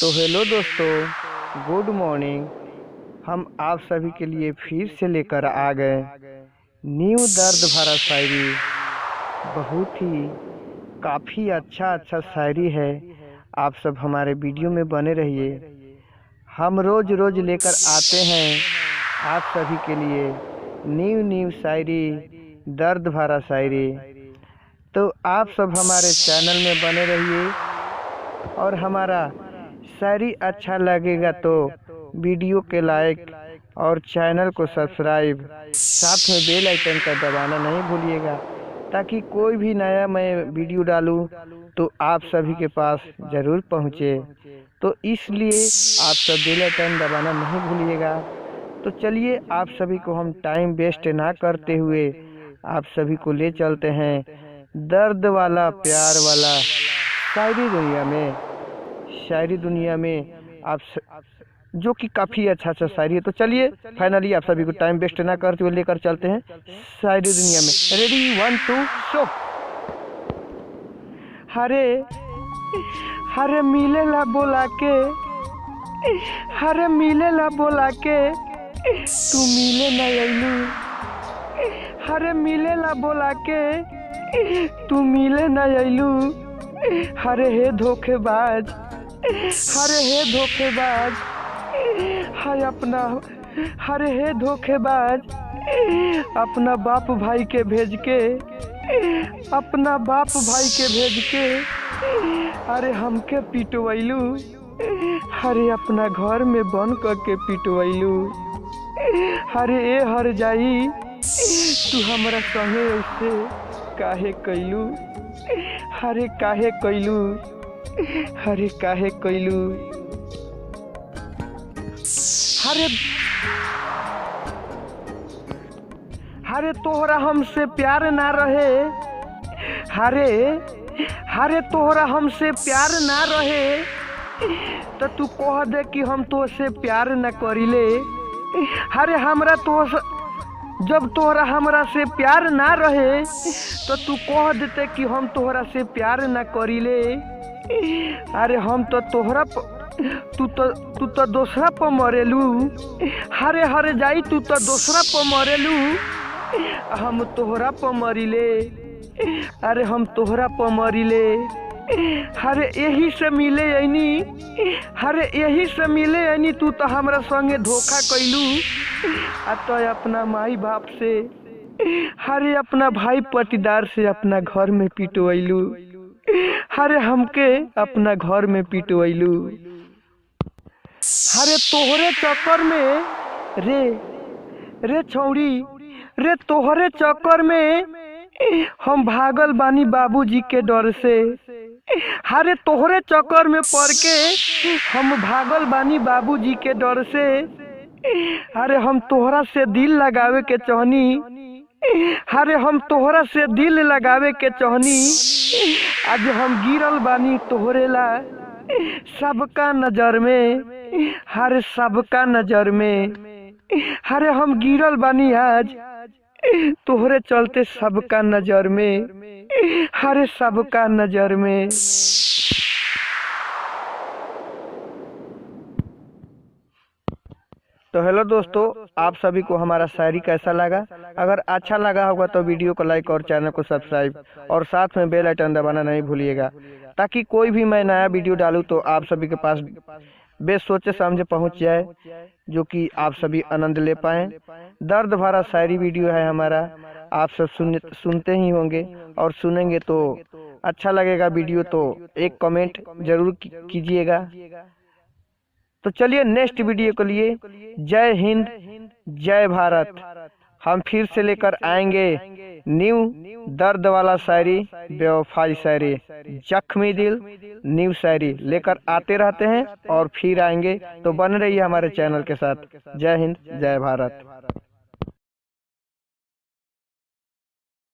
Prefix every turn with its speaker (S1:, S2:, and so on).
S1: तो हेलो दोस्तों, good morning. हम आप सभी के लिए फिर से लेकर आ गए न्यू दर्द भरा शायरी। बहुत ही काफ़ी अच्छा शायरी है। आप सब हमारे वीडियो में बने रहिए। हम रोज़ रोज़ लेकर आते हैं आप सभी के लिए न्यू शायरी, दर्द भरा शायरी। तो आप सब हमारे चैनल में बने रहिए और हमारा शायरी अच्छा लगेगा तो वीडियो के लाइक और चैनल को सब्सक्राइब, साथ में बेल आइकन का दबाना नहीं भूलिएगा, ताकि कोई भी नया मैं वीडियो डालूं तो आप सभी के पास ज़रूर पहुंचे। तो इसलिए आप सब बेल आइकन दबाना नहीं भूलिएगा। तो चलिए, आप सभी को हम टाइम वेस्ट ना करते हुए आप सभी को ले चलते हैं दर्द वाला प्यार वाला शायरी दुनिया में जो कि काफ़ी अच्छा शायरी है। तो चलिए, फाइनली आप सभी को टाइम वेस्ट ना करते हुए लेकर चलते हैं शायरी दुनिया में। Ready, 1 2 show. हरे हरे मिलेला बोला के, हरे मिलेला बोला के तू मिले न अइलू। हरे मिलेला बोला के तू मिले न अइलू। हरे हे धोखेबाज, हरे हे धोखेबाज, हरे हे धोखेबाज, अपना बाप भाई के भेज के, अपना बाप भाई के भेज के अरे हमके पिटवैलू। हरे अपना घर में बंद करके पिटवैलू। हरे ए हर जाई, तू हमरा संगे ऐसे काहे कैलू। हरे काहे कैलू, हरे काहे कैलू। हरे तोहरा हमसे प्यार ना रहे। हरे तोहरा हमसे प्यार ना रहे तो तू कह दे कि हम तोहसे प्यार न करिले। हरे हमरा तो जब तोहरा हमरा से प्यार ना रहे तो तू कह देते कि हम तोहरा से प्यार न करिले। अरे हम तो तोहरा तू तो दूसरा पर मरेलू। हरे हरे जाई, तू तो दूसरा पर मरेलू, हम तोहरा पर मरिले। अरे हम तोहरा पर मरिले। हरे यही से मिले ऐनी, हरे यही से ऐनी, तू तो हमरा संगे धोखा कैलू। आ तो अपना माई बाप से, हरे अपना भाई पटीदार से अपना घर में पिटवैलू। हरे हमके अपना घर में पिटवैलू। हरे तोहरे चक्कर में रे छौड़ी, रे तोहरे चक्कर में हम भागल बानी बाबूजी के डर से। हरे तोहरे चक्कर में पड़ के हम भागल बानी बाबूजी के डर से। अरे हम तोहरा से दिल लगावे के चाहनी। हरे हम तोहरा से दिल लगावे के चाहनी। आज हम गिरल बानी तोहरे ला सबका नजर में। हरे सबका नजर में, हरे हम गिरल बानी आज तोहरे चलते सबका नजर में। हरे सबका नजर में। तो हेलो दोस्तों, आप सभी को हमारा शायरी कैसा लगा? अगर अच्छा लगा होगा तो वीडियो को लाइक और चैनल को सब्सक्राइब और साथ में बेल आइकन दबाना नहीं भूलिएगा, ताकि कोई भी मैं नया वीडियो डालूं तो आप सभी के पास सोचे समझे पहुंच जाए, जो कि आप सभी आनंद ले पाएं। दर्द भरा शायरी वीडियो है हमारा, आप सब सुनते ही होंगे और सुनेंगे तो अच्छा लगेगा वीडियो, तो एक कमेंट जरूर कीजिएगा। तो चलिए, नेक्स्ट वीडियो के लिए जय हिंद, जय भारत। हम फिर से लेकर आएंगे न्यू दर्द वाला शायरी, बेवफाई शायरी, जख्मी दिल न्यू शायरी लेकर आते रहते हैं और फिर आएंगे। तो बन रही है हमारे चैनल के साथ। जय हिंद, जय भारत।